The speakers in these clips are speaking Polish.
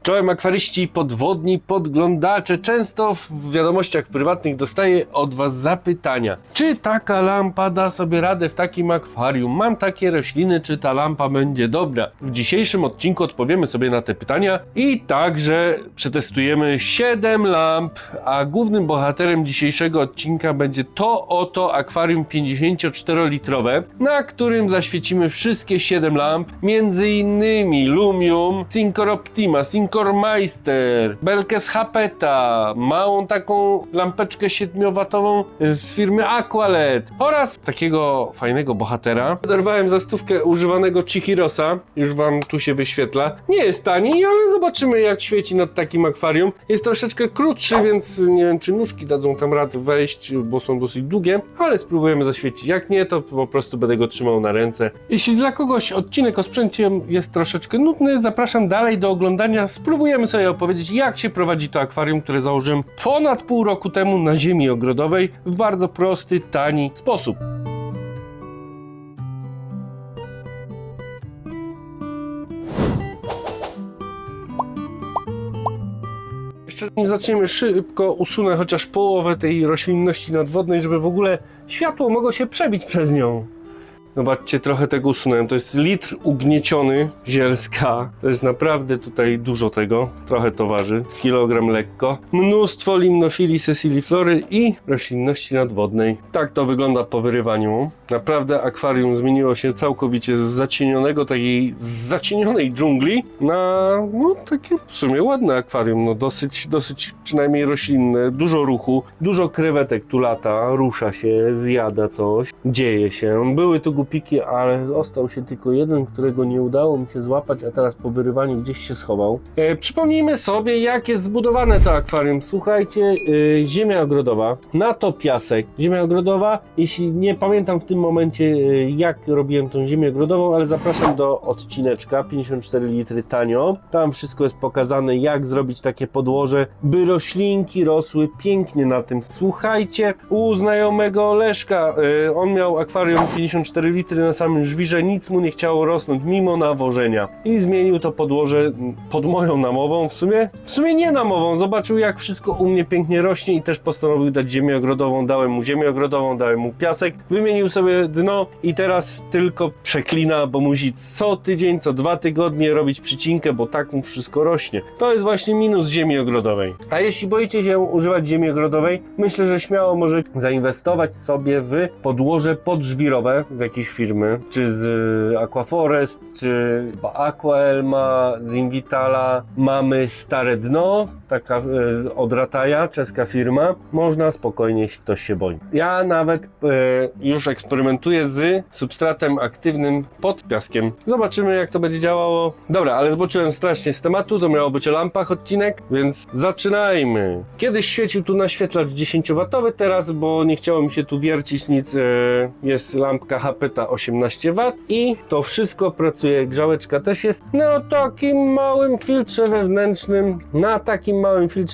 Czołem akwaryści, podwodni, podglądacze. Często w wiadomościach prywatnych dostaję od Was zapytania. Czy taka lampa da sobie radę w takim akwarium? Mam takie rośliny, czy ta lampa będzie dobra? W dzisiejszym odcinku odpowiemy sobie na te pytania i także przetestujemy 7 lamp, a głównym bohaterem dzisiejszego odcinka będzie to oto akwarium 54-litrowe, na którym zaświecimy wszystkie 7 lamp, między innymi Lumium, Syncor Optima, Syncor Meister, belkę z Hapeta, małą taką lampeczkę 7W z firmy Aqualet oraz takiego fajnego bohatera. Oderwałem za stówkę używanego Chihirosa, już Wam tu się wyświetla. Nie jest tani, ale zobaczymy jak świeci nad takim akwarium. Jest troszeczkę krótszy, więc nie wiem czy nóżki dadzą tam radę wejść, bo są dosyć długie, ale spróbujemy zaświecić. Jak nie, to po prostu będę go trzymał na ręce. Jeśli dla kogoś odcinek o sprzęcie jest troszeczkę nudny, zapraszam dalej do oglądania. Spróbujemy sobie opowiedzieć, jak się prowadzi to akwarium, które założyłem ponad pół roku temu na ziemi ogrodowej w bardzo prosty, tani sposób. Jeszcze zanim zaczniemy, szybko usunę chociaż połowę tej roślinności nadwodnej, żeby w ogóle światło mogło się przebić przez nią. Zobaczcie, trochę tego usunąłem. To jest litr ugnieciony zielska. To jest naprawdę tutaj dużo tego. Trochę to waży. Z kilogram lekko. Mnóstwo limnofilii, sessiliflory i roślinności nadwodnej. Tak to wygląda po wyrywaniu. Naprawdę akwarium zmieniło się całkowicie z zacienionego, takiej zacienionej dżungli na no takie w sumie ładne akwarium. No dosyć przynajmniej roślinne. Dużo ruchu. Dużo krewetek tu lata. Rusza się, zjada coś. Dzieje się. Były tu piki, ale ostał się tylko jeden, którego nie udało mi się złapać, a teraz po wyrywaniu gdzieś się schował. Przypomnijmy sobie, jak jest zbudowane to akwarium. Słuchajcie, ziemia ogrodowa, na to piasek. Ziemia ogrodowa, jeśli nie pamiętam w tym momencie, jak robiłem tą ziemię ogrodową, ale zapraszam do odcineczka 54 litry tanio. Tam wszystko jest pokazane, jak zrobić takie podłoże, by roślinki rosły pięknie na tym. Słuchajcie, u znajomego Leszka, on miał akwarium 54 litry na samym żwirze, nic mu nie chciało rosnąć mimo nawożenia i zmienił to podłoże pod moją namową, w sumie nie namową, zobaczył jak wszystko u mnie pięknie rośnie i też postanowił dać ziemię ogrodową. Dałem mu ziemię ogrodową, dałem mu piasek, wymienił sobie dno i teraz tylko przeklina, bo musi co tydzień, co 2 tygodnie robić przycinkę, bo tak mu wszystko rośnie. To jest właśnie minus ziemi ogrodowej. A jeśli boicie się używać ziemi ogrodowej, myślę, że śmiało możecie zainwestować sobie w podłoże podżwirowe z jakiejś firmy, czy z Aquaforest, czy Aquaelma, z Invitala. Mamy stare dno, taka od Rataja, czeska firma. Można spokojnie, jeśli ktoś się boi. Ja nawet już eksperymentuję z substratem aktywnym pod piaskiem. Zobaczymy jak to będzie działało. Dobra, ale zboczyłem strasznie z tematu, to miało być o lampach odcinek, więc zaczynajmy. Kiedyś świecił tu naświetlacz 10W, teraz, bo nie chciało mi się tu wiercić nic, jest lampka Hapeta 18W i to wszystko pracuje, grzałeczka też jest na takim małym filtrze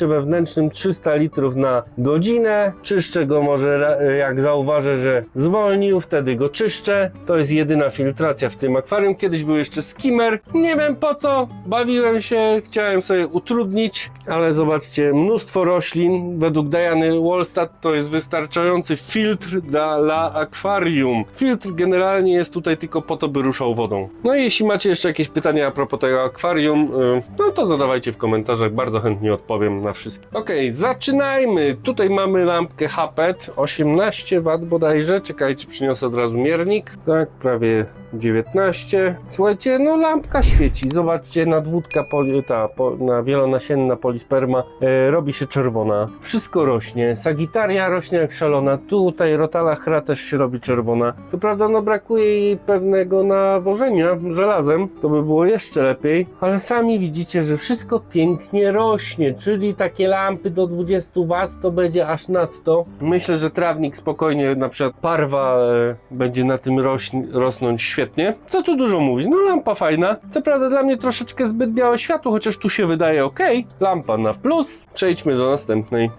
wewnętrznym, 300 litrów na godzinę. Czyszczę go może jak zauważę, że zwolnił, wtedy go czyszczę. To jest jedyna filtracja w tym akwarium. Kiedyś był jeszcze skimmer, nie wiem po co, bawiłem się, chciałem sobie utrudnić, ale zobaczcie, mnóstwo roślin. Według Diany Wallstatt to jest wystarczający filtr dla akwarium. Filtr generalnie jest tutaj tylko po to, by ruszał wodą. No i jeśli macie jeszcze jakieś pytania a propos tego akwarium, no to zadawajcie w komentarzach, bardzo chętnie odpowiem na wszystkie. Okej, zaczynajmy. Tutaj mamy lampkę Hapet 18W bodajże. Czekajcie, przyniosę od razu miernik. Tak, prawie 19. Słuchajcie, no lampka świeci. Zobaczcie, nadwódka na wielonasienna polisperma robi się czerwona. Wszystko rośnie. Sagittaria rośnie jak szalona. Tutaj Rotala chra też się robi czerwona. Co prawda no brakuje jej pewnego nawożenia żelazem. To by było jeszcze lepiej. Ale sami widzicie, że wszystko pięknie rośnie. Czyli takie lampy do 20W to będzie aż nadto. Myślę, że trawnik spokojnie, na przykład parwa będzie na tym rosnąć świetnie. Co tu dużo mówić, no lampa fajna. Co prawda dla mnie troszeczkę zbyt białe światło, chociaż tu się wydaje ok. Lampa na plus. Przejdźmy do następnej.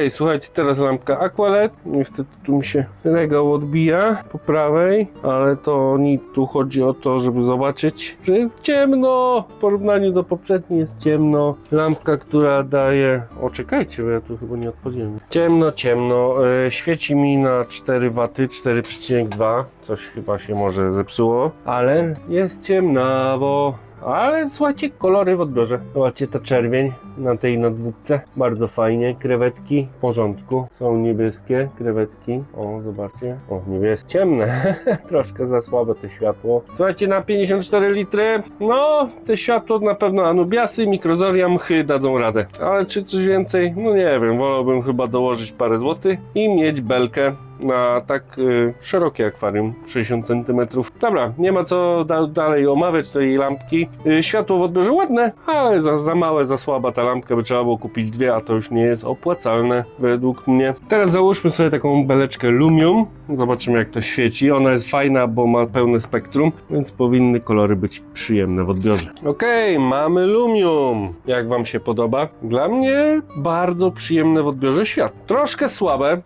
Słuchajcie, teraz lampka Aqualet. Niestety tu mi się regał odbija po prawej. ale to tu chodzi o to, żeby zobaczyć, że jest ciemno. W porównaniu do poprzedniej jest ciemno. Lampka, która daje... O, czekajcie, bo ja tu chyba nie odpaliłem. Ciemno, ciemno. Świeci mi na 4 W, 4,2. Coś chyba się może zepsuło, ale jest ciemnawo. Ale słuchajcie, kolory w odbiorze. Zobaczcie, to czerwień na tej nadwódce. Bardzo fajnie. Krewetki w porządku. Są niebieskie krewetki. O, zobaczcie. O, niebieskie. Ciemne. Troszkę za słabe to światło. Słuchajcie, na 54 litry. No, te światło na pewno Anubiasy, Microzoria, mchy dadzą radę. Ale czy coś więcej? No nie wiem. Wolałbym chyba dołożyć parę złotych i mieć belkę na tak szerokie akwarium, 60 cm. Dobra, nie ma co dalej omawiać tej lampki. Światło w odbiorze ładne, ale za małe, za słaba ta lampka, by trzeba było kupić dwie, a to już nie jest opłacalne według mnie. Teraz załóżmy sobie taką beleczkę Lumium. Zobaczymy, jak to świeci. Ona jest fajna, bo ma pełne spektrum, więc powinny kolory być przyjemne w odbiorze. Okej, mamy Lumium. Jak wam się podoba? Dla mnie bardzo przyjemne w odbiorze światło. Troszkę słabe,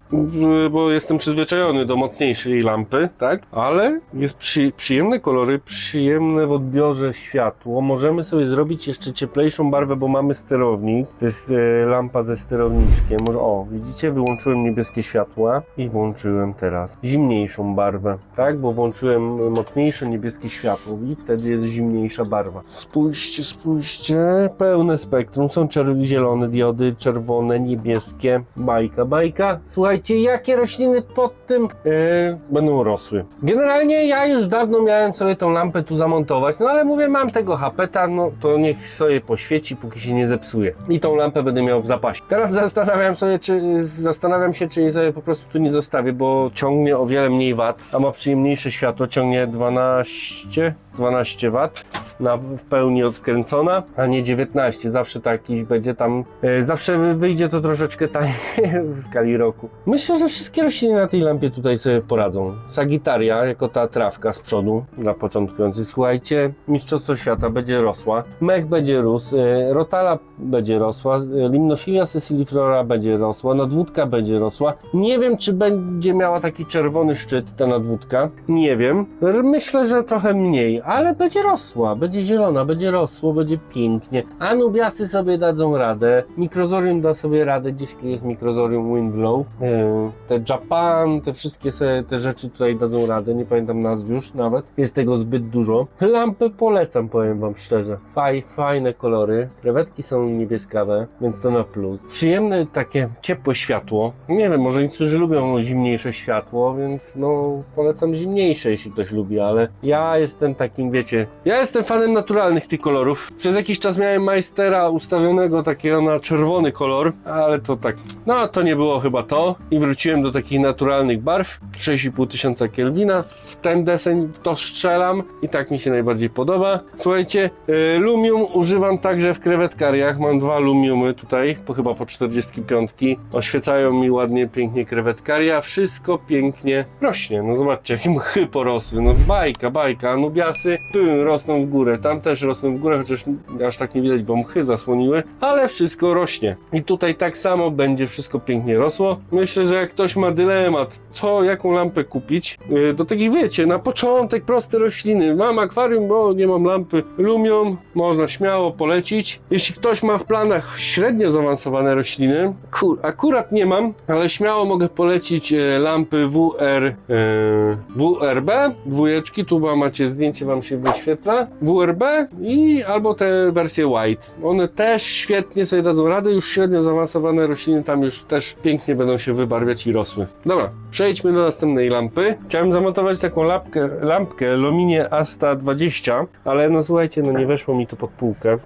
bo jestem przyzwyczajony do mocniejszej lampy, tak? Ale jest przyjemne kolory, przyjemne w odbiorze światło. Możemy sobie zrobić jeszcze cieplejszą barwę, bo mamy sterownik. To jest lampa ze sterowniczkiem. O, widzicie? Wyłączyłem niebieskie światła i włączyłem teraz zimniejszą barwę, tak? Bo włączyłem mocniejsze niebieskie światło i wtedy jest zimniejsza barwa. Spójrzcie, spójrzcie. Pełne spektrum. Są zielone diody, czerwone, niebieskie. Bajka, bajka. Słuchajcie, jakie rośliny pod tym będą rosły. Generalnie ja już dawno miałem sobie tą lampę tu zamontować, no ale mówię, mam tego hapeta, no to niech sobie poświeci, póki się nie zepsuje. I tą lampę będę miał w zapasie. Teraz zastanawiam się, czy jej sobie po prostu tu nie zostawię, bo ciągnie o wiele mniej wat, a ma przyjemniejsze światło, ciągnie 12 W w pełni odkręcona, a nie 19. Zawsze takiś będzie tam, zawsze wyjdzie to troszeczkę taniej w skali roku. Myślę, że wszystkie rośliny na tej lampie tutaj sobie poradzą. Sagittaria, jako ta trawka z przodu dla początkujących. Słuchajcie, mistrzostwo świata będzie rosła, mech będzie rósł, rotala będzie rosła, limnofilia sessiliflora będzie rosła, nadwódka będzie rosła. Nie wiem, czy będzie miała taki czerwony szczyt ta nadwódka. Nie wiem. Myślę, że trochę mniej, ale będzie rosła, będzie zielona, będzie rosło, będzie pięknie. Anubiasy sobie dadzą radę, Microzorium da sobie radę, gdzieś tu jest Microzorium Windblow, te Japan, te wszystkie te rzeczy tutaj dadzą radę, nie pamiętam nazw już nawet, jest tego zbyt dużo. Lampy polecam, powiem wam szczerze, fajne kolory, krewetki są niebieskawe, więc to na plus. Przyjemne takie ciepłe światło, nie wiem, może niektórzy lubią zimniejsze światło, więc no polecam zimniejsze, jeśli ktoś lubi, ale ja jestem takim, wiecie, ja jestem fanem naturalnych tych kolorów. Przez jakiś czas miałem Meistera ustawionego takiego na czerwony kolor, ale to tak, no to nie było chyba to i wróciłem do takich naturalnych barw. 6500 Kelvina, w ten deseń to strzelam i tak mi się najbardziej podoba. Słuchajcie, Lumium używam także w krewetkariach, mam dwa Lumiumy tutaj, chyba po 45, oświecają mi ładnie, pięknie krewetkaria, wszystko pięknie rośnie, no zobaczcie, jakie mchy porosły, no bajka, Anubiasy rosną w górę, tam też rosną w górę, chociaż aż tak nie widać, bo mchy zasłoniły, ale wszystko rośnie i tutaj tak samo będzie wszystko pięknie rosło. Myślę, że jak ktoś ma dylemat, jaką lampę kupić, do takich, wiecie, na początek proste rośliny, mam akwarium, bo nie mam lampy, Lumium, można śmiało polecić. Jeśli ktoś ma w planach średnio zaawansowane rośliny, akurat nie mam, ale śmiało mogę polecić lampy WRB, dwójeczki, tu macie zdjęcie, wam się wyświetla, WRB i albo te wersje White. One też świetnie sobie dadzą radę, już średnio zaawansowane rośliny tam już też pięknie będą się wybarwiać i rosły. Dobra, przejdźmy do następnej lampy. Chciałem zamontować taką lampkę Luminie Asta 20, ale no słuchajcie, no nie weszło mi to pod półkę,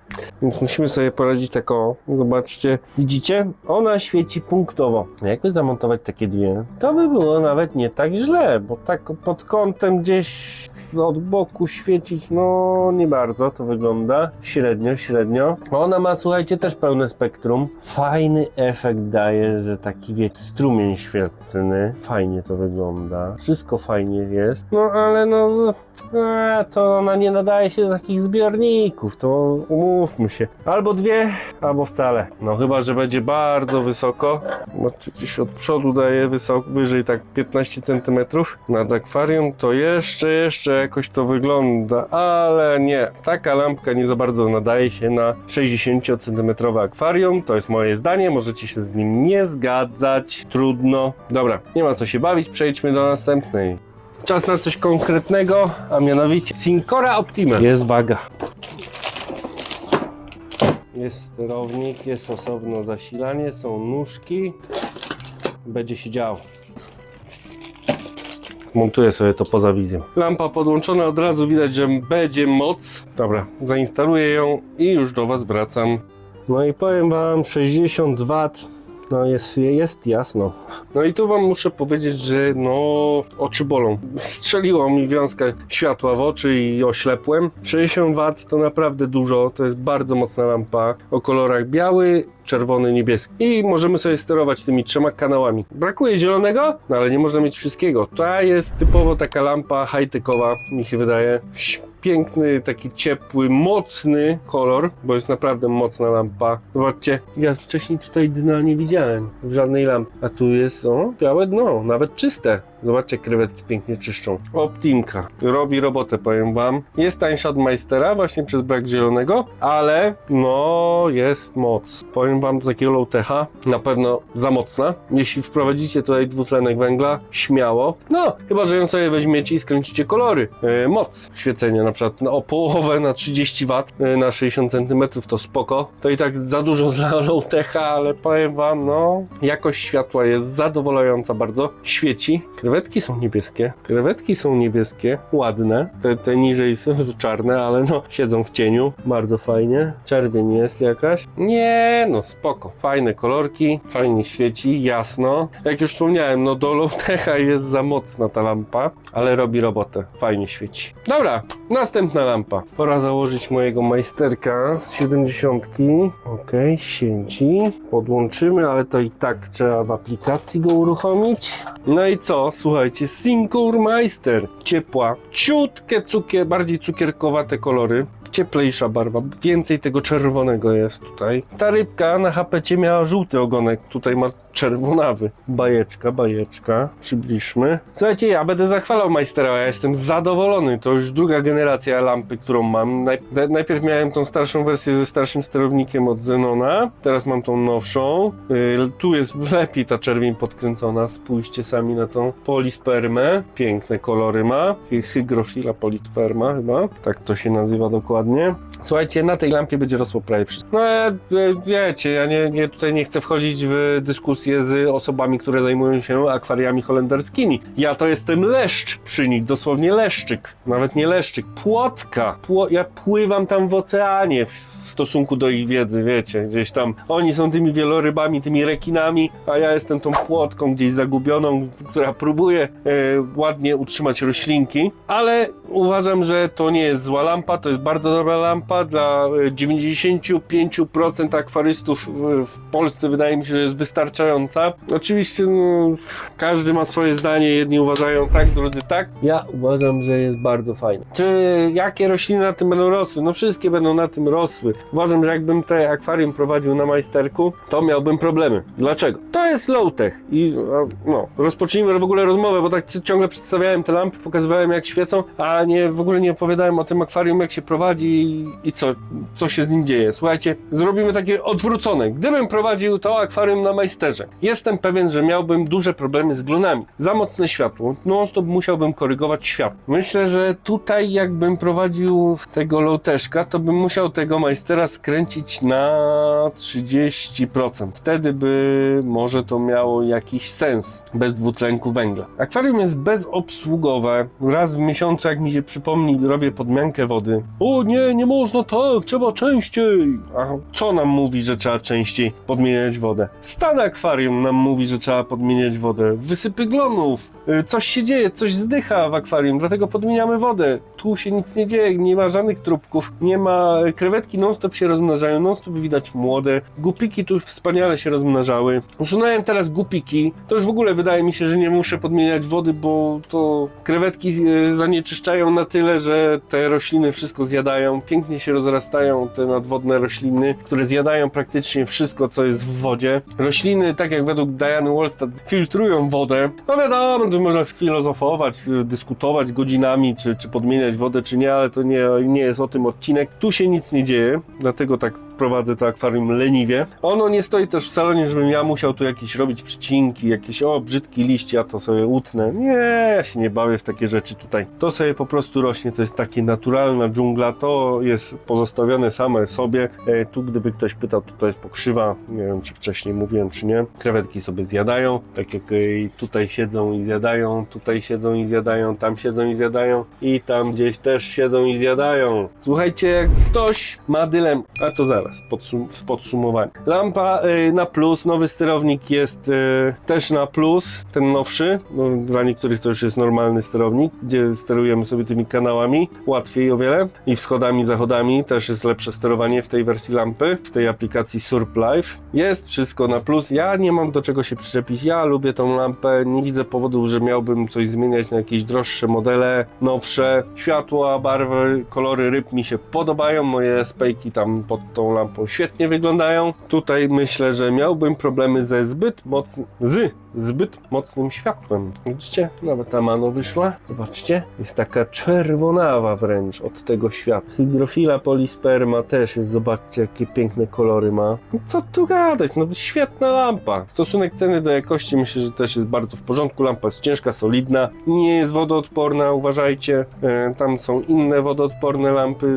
więc musimy sobie poradzić taką, zobaczcie, widzicie? Ona świeci punktowo. Jakby zamontować takie dwie, to by było nawet nie tak źle, bo tak pod kątem gdzieś od boku świecić, no nie bardzo to wygląda, średnio. Ona ma, słuchajcie, też pełne spektrum. Fajny efekt daje, że taki, wiecie, strumień świetlny ściany, fajnie to wygląda, wszystko fajnie jest, no ale to ona nie nadaje się do takich zbiorników, to umówmy się, albo dwie, albo wcale, no chyba, że będzie bardzo wysoko, no gdzieś od przodu daje wyżej tak 15 cm nad akwarium, to jeszcze jakoś to wygląda, ale nie, taka lampka nie za bardzo nadaje się na 60 cm akwarium, to jest moje zdanie, możecie się z nim nie zgadzać, trudno. Dobra, nie ma co się bawić, przejdźmy do następnej. Czas na coś konkretnego, a mianowicie Syncora Optima. Jest waga. Jest sterownik, jest osobno zasilanie, są nóżki. Będzie się działo. Montuję sobie to poza wizją. Lampa podłączona, od razu widać, że będzie moc. Dobra, zainstaluję ją i już do Was wracam. No i powiem Wam, 60 W. No jest jasno. No i tu Wam muszę powiedzieć, że oczy bolą. Strzeliło mi wiązka światła w oczy i oślepłem. 60 W to naprawdę dużo, to jest bardzo mocna lampa o kolorach biały, czerwony, niebieski. I możemy sobie sterować tymi 3 kanałami. Brakuje zielonego, no ale nie można mieć wszystkiego. To jest typowo taka lampa high-techowa, mi się wydaje. Piękny, taki ciepły, mocny kolor, bo jest naprawdę mocna lampa. Zobaczcie, ja wcześniej tutaj dna nie widziałem w żadnej lampie. A tu jest, białe dno, nawet czyste. Zobaczcie, krewetki pięknie czyszczą. Optimka robi robotę, powiem Wam. Jest tańsza od Meistera, właśnie przez brak zielonego, ale jest moc. Powiem Wam, z takiego low-techa na pewno za mocna. Jeśli wprowadzicie tutaj dwutlenek węgla, śmiało. Chyba że ją sobie weźmiecie i skręcicie kolory. Moc świecenia na przykład o połowę na 30 W na 60 cm to spoko. To i tak za dużo dla low-techa, ale powiem Wam, jakość światła jest zadowalająca bardzo. Świeci. Krewetki są niebieskie, ładne. Te niżej są czarne, ale siedzą w cieniu. Bardzo fajnie. Czerwień jest jakaś. Spoko. Fajne kolorki, fajnie świeci, jasno. Jak już wspomniałem, do low-techa jest za mocna ta lampa, ale robi robotę. Fajnie świeci. Dobra, następna lampa. Pora założyć mojego Meisterka z 70. Okej, sieci. Podłączymy, ale to i tak trzeba w aplikacji go uruchomić. No i co? Słuchajcie, Syncor Meister. Ciepła, ciutkie bardziej cukierkowate kolory. Cieplejsza barwa, więcej tego czerwonego jest tutaj. Ta rybka na hapecie miała żółty ogonek, tutaj ma czerwonawy. Bajeczka, przybliżmy. Słuchajcie, ja będę zachwalał Meistera, ja jestem zadowolony, to już druga generacja lampy, którą mam. Najpierw miałem tą starszą wersję ze starszym sterownikiem od Zenona, teraz mam tą nowszą. Tu jest lepiej ta czerwień podkręcona, spójrzcie sami na tą polispermę. Piękne kolory ma, hygrofila polisperma chyba, tak to się nazywa dokładnie. Słuchajcie, na tej lampie będzie rosło prawie wszystko. Wiecie, ja tutaj nie chcę wchodzić w dyskusję z osobami, które zajmują się akwariami holenderskimi. Ja to jestem leszcz przy nich, dosłownie leszczyk. Nawet nie leszczyk, płotka. Ja pływam tam w oceanie w stosunku do ich wiedzy, wiecie, gdzieś tam. Oni są tymi wielorybami, tymi rekinami, a ja jestem tą płotką gdzieś zagubioną, która próbuje ładnie utrzymać roślinki, ale uważam, że to nie jest zła lampa, to jest bardzo dobra lampa. Dla 95% akwarystów w Polsce wydaje mi się, że jest wystarczająca. Oczywiście każdy ma swoje zdanie, jedni uważają tak, drudzy tak. Ja uważam, że jest bardzo fajna. Czy jakie rośliny na tym będą rosły? No wszystkie będą na tym rosły. Uważam, że jakbym te akwarium prowadził na Meisterku, to miałbym problemy. Dlaczego? To jest low-tech i rozpocznijmy w ogóle rozmowę, bo tak ciągle przedstawiałem te lampy, pokazywałem jak świecą, a w ogóle nie opowiadałem o tym akwarium, jak się prowadzi i co się z nim dzieje. Słuchajcie, zrobimy takie odwrócone. Gdybym prowadził to akwarium na Meisterze, jestem pewien, że miałbym duże problemy z glonami. Za mocne światło, non-stop musiałbym korygować światło. Myślę, że tutaj jakbym prowadził tego low-techka, to bym musiał tego Meistera skręcić na 30%. Wtedy by może to miało jakiś sens bez dwutlenku węgla. Akwarium jest bezobsługowe. Raz w miesiącu, jak mi się przypomni, robię podmiankę wody. O nie można tak, trzeba częściej. A co nam mówi, że trzeba częściej podmieniać wodę? Stan akwarium nam mówi, że trzeba podmieniać wodę. Wysypy glonów. Coś się dzieje, coś zdycha w akwarium, dlatego podmieniamy wodę. tu się nic nie dzieje, nie ma żadnych trupków, nie ma, krewetki non-stop się rozmnażają, non-stop widać młode, gupiki tu wspaniale się rozmnażały. Usunąłem teraz gupiki, to już w ogóle wydaje mi się, że nie muszę podmieniać wody, bo to krewetki zanieczyszczają na tyle, że te rośliny wszystko zjadają, pięknie się rozrastają te nadwodne rośliny, które zjadają praktycznie wszystko, co jest w wodzie. Rośliny, tak jak według Diany Wallstatt, filtrują wodę. No wiadomo, że można filozofować, dyskutować godzinami, czy podmieniać wodę, czy nie, ale to nie jest o tym odcinek. Tu się nic nie dzieje, dlatego tak prowadzę to akwarium leniwie. Ono nie stoi też w salonie, żebym ja musiał tu jakieś robić przycinki, jakieś brzydkie liście, ja to sobie utnę. Nie, ja się nie bawię w takie rzeczy tutaj. To sobie po prostu rośnie, to jest takie naturalna dżungla, to jest pozostawione same sobie. Tu gdyby ktoś pytał, to jest pokrzywa, nie wiem czy wcześniej mówiłem czy nie. Krewetki sobie zjadają, tak jak tutaj siedzą i zjadają, tutaj siedzą i zjadają, tam siedzą i zjadają i tam gdzieś też siedzą i zjadają. Słuchajcie, jak ktoś ma dylemat, a to zaraz w podsumowaniu. Lampa na plus, nowy sterownik jest też na plus, ten nowszy, no, dla niektórych to już jest normalny sterownik, gdzie sterujemy sobie tymi kanałami, łatwiej o wiele i wschodami, zachodami, też jest lepsze sterowanie w tej wersji lampy, w tej aplikacji SurpLife. Jest wszystko na plus, ja nie mam do czego się przyczepić, ja lubię tą lampę, nie widzę powodu, że miałbym coś zmieniać na jakieś droższe modele, nowsze, światła, barwy, kolory ryb mi się podobają, moje spejki tam pod tą lampą świetnie wyglądają. Tutaj myślę, że miałbym problemy ze zbyt mocnym światłem. Widzicie? Nawet ta mano wyszła. Zobaczcie. Jest taka czerwonawa wręcz od tego światła. Hygrofila polisperma też jest. Zobaczcie, jakie piękne kolory ma. No co tu gadać? No świetna lampa. Stosunek ceny do jakości myślę, że też jest bardzo w porządku. Lampa jest ciężka, solidna. Nie jest wodoodporna, uważajcie. Tam są inne wodoodporne lampy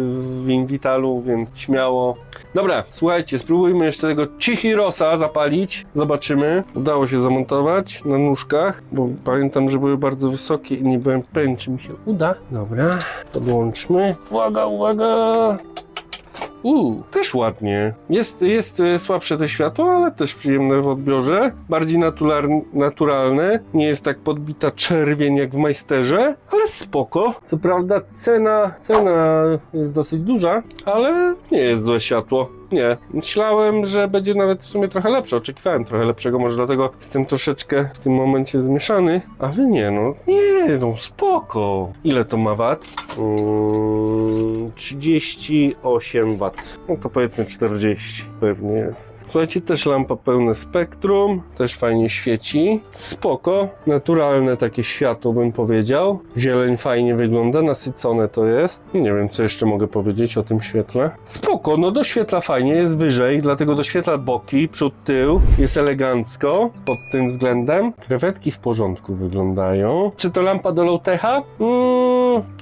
w Invitalu, więc śmiało. Dobra, słuchajcie, spróbujmy jeszcze tego Chihirosa zapalić. Zobaczymy. Udało się zamontować na nóżkach, bo pamiętam, że były bardzo wysokie i nie byłem pewien, czy mi się uda. Dobra, podłączmy. Uwaga, uwaga! Też ładnie. Jest słabsze to światło, ale też przyjemne w odbiorze. Bardziej naturalne. Nie jest tak podbita czerwień jak w Majsterze, ale spoko. Co prawda cena jest dosyć duża, ale nie jest złe światło. Nie. Myślałem, że będzie nawet w sumie trochę lepsze. Oczekiwałem trochę lepszego, może dlatego jestem troszeczkę w tym momencie zmieszany. Ale nie, spoko. Ile to ma wat? 38 W. No to powiedzmy 40 pewnie jest. Słuchajcie, też lampa pełne spektrum. Też fajnie świeci. Spoko. Naturalne takie światło bym powiedział. Zieleń fajnie wygląda, nasycone to jest. Nie wiem, co jeszcze mogę powiedzieć o tym świetle. Spoko, no doświetla fajnie. Jest wyżej, dlatego doświetla boki, przód, tył, jest elegancko pod tym względem. Krewetki w porządku wyglądają. Czy to lampa do low-techa?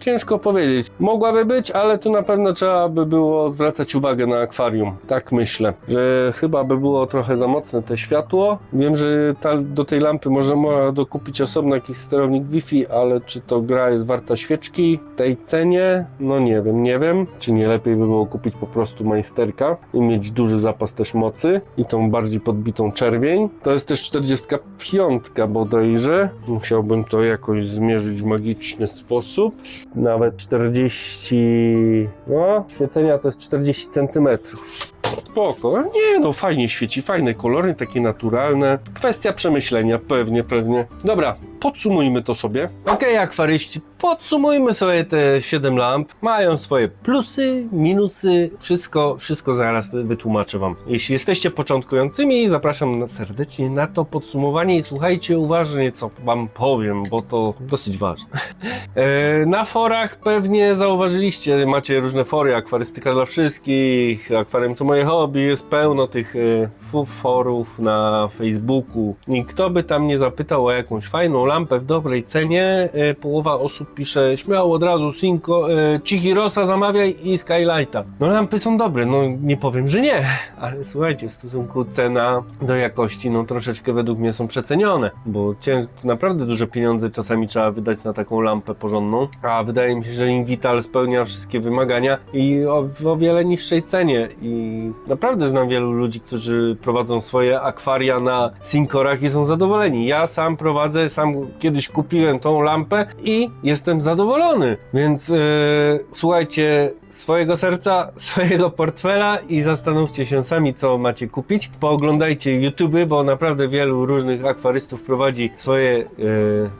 Ciężko powiedzieć. Mogłaby być, ale tu na pewno trzeba by było zwracać uwagę na akwarium. Tak myślę, że chyba by było trochę za mocne te światło. Wiem, że do tej lampy można dokupić osobno jakiś sterownik Wi-Fi, ale czy to gra jest warta świeczki w tej cenie? No nie wiem. Czy nie lepiej by było kupić po prostu majsterka i mieć duży zapas też mocy i tą bardziej podbitą czerwień. To jest też 45 bodajże. Musiałbym to jakoś zmierzyć w magiczny sposób. Nawet 40... No, świecenia to jest 40 cm. Spoko. Nie, fajnie świeci, fajne kolory, takie naturalne. Kwestia przemyślenia, pewnie. Dobra, podsumujmy to sobie. Okej, akwaryści, podsumujmy sobie te 7 lamp. Mają swoje plusy, minusy, wszystko zaraz wytłumaczę wam. Jeśli jesteście początkującymi, zapraszam serdecznie na to podsumowanie i słuchajcie uważnie, co wam powiem, bo to dosyć ważne. Na forach pewnie zauważyliście, macie różne fory, akwarystyka dla wszystkich, akwarium to moje hobby, jest pełno tych forów na Facebooku. I kto by tam nie zapytał o jakąś fajną lampę w dobrej cenie, połowa osób pisze śmiało od razu Chihirosa zamawiaj i Skylighta. No lampy są dobre, nie powiem, że nie, ale słuchajcie, w stosunku cena do jakości, troszeczkę według mnie są przecenione, bo naprawdę duże pieniądze czasami trzeba wydać na taką lampę porządną, a wydaje mi się, że Invital spełnia wszystkie wymagania i o wiele niższej cenie i naprawdę znam wielu ludzi, którzy prowadzą swoje akwaria na Syncorach i są zadowoleni. Ja sam prowadzę, sam kiedyś kupiłem tą lampę i jestem zadowolony. Więc słuchajcie swojego serca, swojego portfela i zastanówcie się sami, co macie kupić. Pooglądajcie YouTube, bo naprawdę wielu różnych akwarystów prowadzi swoje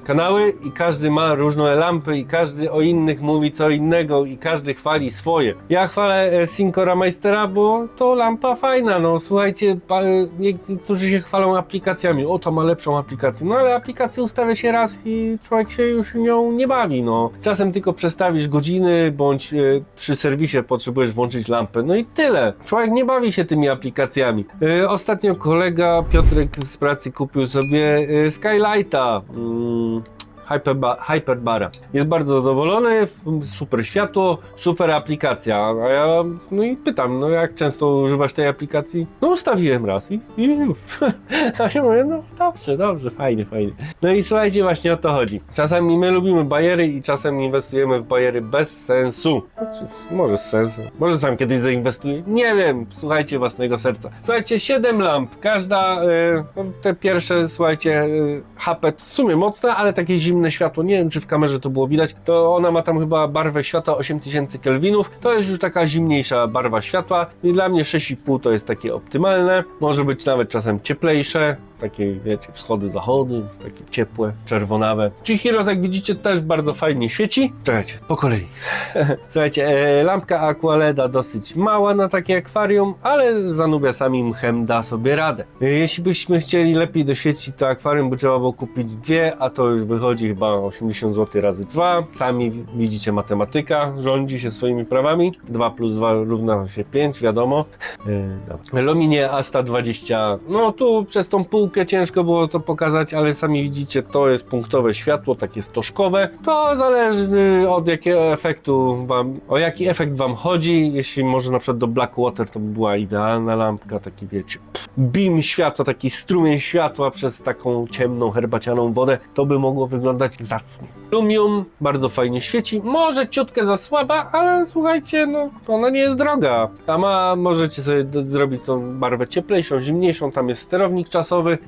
kanały i każdy ma różne lampy i każdy o innych mówi co innego i każdy chwali swoje. Ja chwalę Syncora Meistera, bo to lampa fajna, no słuchajcie, niektórzy się chwalą aplikacjami, o to ma lepszą aplikację, no ale aplikację ustawia się raz i człowiek się już nią nie bawi, no. Czasem tylko przestawisz godziny, bądź przy serwisie potrzebujesz włączyć lampę, no i tyle. Człowiek nie bawi się tymi aplikacjami. Ostatnio kolega Piotrek z pracy kupił sobie Skylighta. Hyperbara. Jest bardzo zadowolony, super światło, super aplikacja. A ja no i pytam, no jak często używasz tej aplikacji? No ustawiłem raz i już. A ja mówię, no dobrze, fajnie. No i słuchajcie, właśnie o to chodzi. Czasami my lubimy bajery i czasem inwestujemy w bajery bez sensu. Znaczy, może z sensem. Może sam kiedyś zainwestuję. Nie wiem, słuchajcie własnego serca. Słuchajcie, 7 lamp. Każda, te pierwsze, słuchajcie, hapet w sumie mocna, ale takie zimne światło, nie wiem czy w kamerze to było widać, to ona ma tam chyba barwę światła 8000 kelwinów, to jest już taka zimniejsza barwa światła i dla mnie 6,5 to jest takie optymalne, może być nawet czasem cieplejsze, takie wiecie, wschody, zachody, takie ciepłe, czerwonawe. Chihiro, jak widzicie, też bardzo fajnie świeci. Czekajcie, po kolei. Słuchajcie, lampka Aqualeda dosyć mała na takie akwarium, ale za Nubiasami mchem da sobie radę. Jeśli byśmy chcieli lepiej doświecić to akwarium, by trzeba było kupić dwie, a to już wychodzi chyba 80 zł razy 2. Sami widzicie, matematyka rządzi się swoimi prawami. 2 plus 2 równa się 5, wiadomo. Luminie Asta 20. No tu przez tą półkę ciężko było to pokazać, ale sami widzicie, to jest punktowe światło, takie stożkowe. To zależy od jakiego efektu o jaki efekt wam chodzi. Jeśli może na przykład do Blackwater to by była idealna lampka, taki wiecie, beam światła, taki strumień światła przez taką ciemną, herbacianą wodę, to by mogło wyglądać zacnie. Lumium bardzo fajnie świeci, może ciutkę za słaba, ale słuchajcie, no ona nie jest droga. Możecie sobie zrobić tą barwę cieplejszą, zimniejszą, tam jest sterownik czasowy,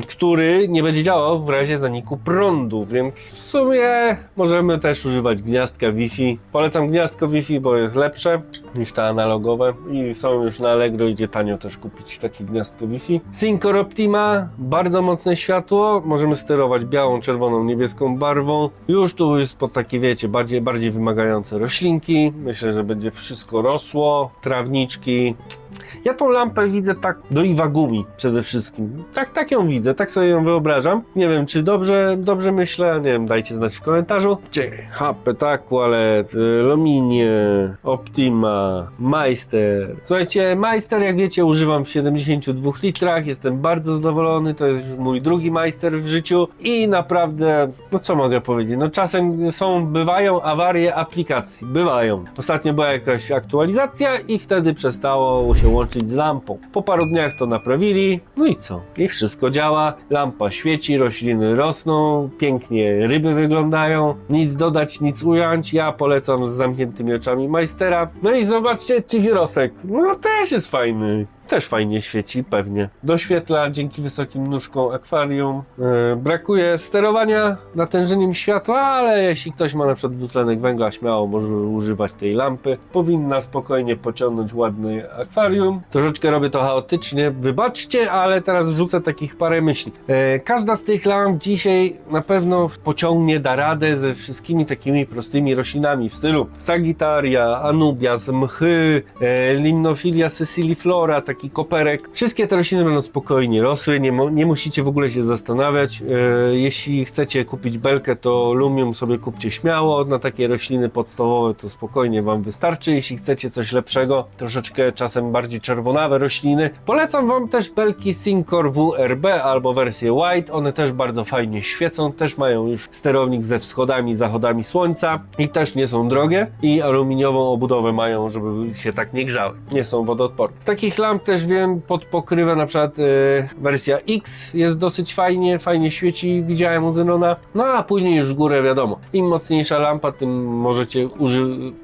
który nie będzie działał w razie zaniku prądu, więc w sumie możemy też używać gniazdka Wi-Fi. Polecam gniazdko Wi-Fi, bo jest lepsze niż te analogowe i są już na Allegro, idzie tanio też kupić takie gniazdko Wi-Fi. Syncor Optima, bardzo mocne światło, możemy sterować białą, czerwoną, niebieską barwą. Już tu jest pod takie wiecie, bardziej wymagające roślinki. Myślę, że będzie wszystko rosło, trawniczki. Ja tą lampę widzę tak do Iwagumi przede wszystkim. Tak ją widzę, tak sobie ją wyobrażam. Nie wiem, czy dobrze myślę, nie wiem, dajcie znać w komentarzu. Hapet, Aqualet, Luminie, Optima, Meister. Słuchajcie, Meister, jak wiecie, używam w 72 litrach, jestem bardzo zadowolony, to jest już mój drugi Meister w życiu i naprawdę, no co mogę powiedzieć, no czasem bywają awarie aplikacji, bywają. Ostatnio była jakaś aktualizacja i wtedy przestało się łączyć z lampą. Po paru dniach to naprawili, no i co? I wszystko działa, lampa świeci, rośliny rosną, pięknie ryby wyglądają, nic dodać, nic ująć, ja polecam z zamkniętymi oczami Meistera. No i zobaczcie, Chihirosek, no też jest fajny. Też fajnie świeci, pewnie. Doświetla dzięki wysokim nóżkom akwarium. Brakuje sterowania natężeniem światła, ale jeśli ktoś ma na przykład dwutlenek węgla, śmiało może używać tej lampy. Powinna spokojnie pociągnąć ładny akwarium. Troszeczkę robię to chaotycznie, wybaczcie, ale teraz wrzucę takich parę myśli. Każda z tych lamp dzisiaj na pewno pociągnie, da radę ze wszystkimi takimi prostymi roślinami w stylu Sagittaria, Anubias, mchy, Limnophilia sessiliflora, taki koperek. Wszystkie te rośliny będą spokojnie rosły, nie musicie w ogóle się zastanawiać. Jeśli chcecie kupić belkę, to Lumium sobie kupcie śmiało, na takie rośliny podstawowe to spokojnie wam wystarczy. Jeśli chcecie coś lepszego, troszeczkę czasem bardziej czerwonawe rośliny, polecam wam też belki Syncor WRB albo wersję White, one też bardzo fajnie świecą, też mają już sterownik ze wschodami, zachodami słońca i też nie są drogie i aluminiową obudowę mają, żeby się tak nie grzały, nie są wodoodporne. Z takich lamp też wiem, pod pokrywę na przykład wersja X jest dosyć fajnie świeci, widziałem u Zenona. No a później już w górę wiadomo, im mocniejsza lampa, tym możecie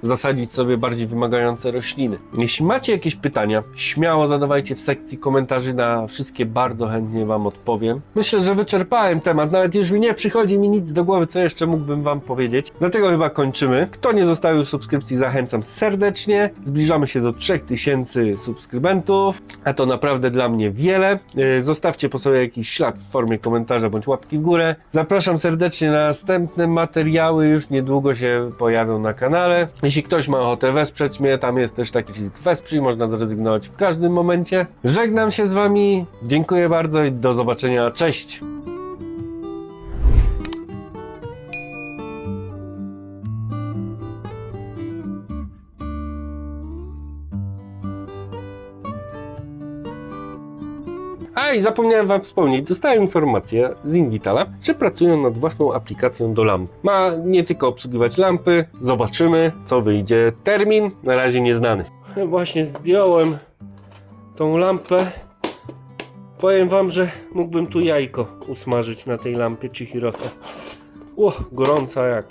zasadzić sobie bardziej wymagające rośliny. Jeśli macie jakieś pytania, śmiało zadawajcie w sekcji komentarzy, na wszystkie bardzo chętnie Wam odpowiem. Myślę, że wyczerpałem temat, nawet już nie przychodzi mi nic do głowy, co jeszcze mógłbym Wam powiedzieć. Dlatego chyba kończymy. Kto nie zostawił subskrypcji, zachęcam serdecznie. Zbliżamy się do 3000 subskrybentów, a to naprawdę dla mnie wiele. Zostawcie po sobie jakiś ślad w formie komentarza bądź łapki w górę. Zapraszam serdecznie na następne materiały, już niedługo się pojawią na kanale. Jeśli ktoś ma ochotę wesprzeć mnie, tam jest też taki przycisk wesprzyj, można zrezygnować w każdym momencie. Żegnam się z Wami, dziękuję bardzo i do zobaczenia, cześć! A i zapomniałem Wam wspomnieć, dostałem informację z Invitala, że pracują nad własną aplikacją do lamp. Ma nie tylko obsługiwać lampy, zobaczymy co wyjdzie. Termin na razie nieznany. Właśnie zdjąłem tą lampę. Powiem Wam, że mógłbym tu jajko usmażyć na tej lampie Chihirosa. Gorąca jak.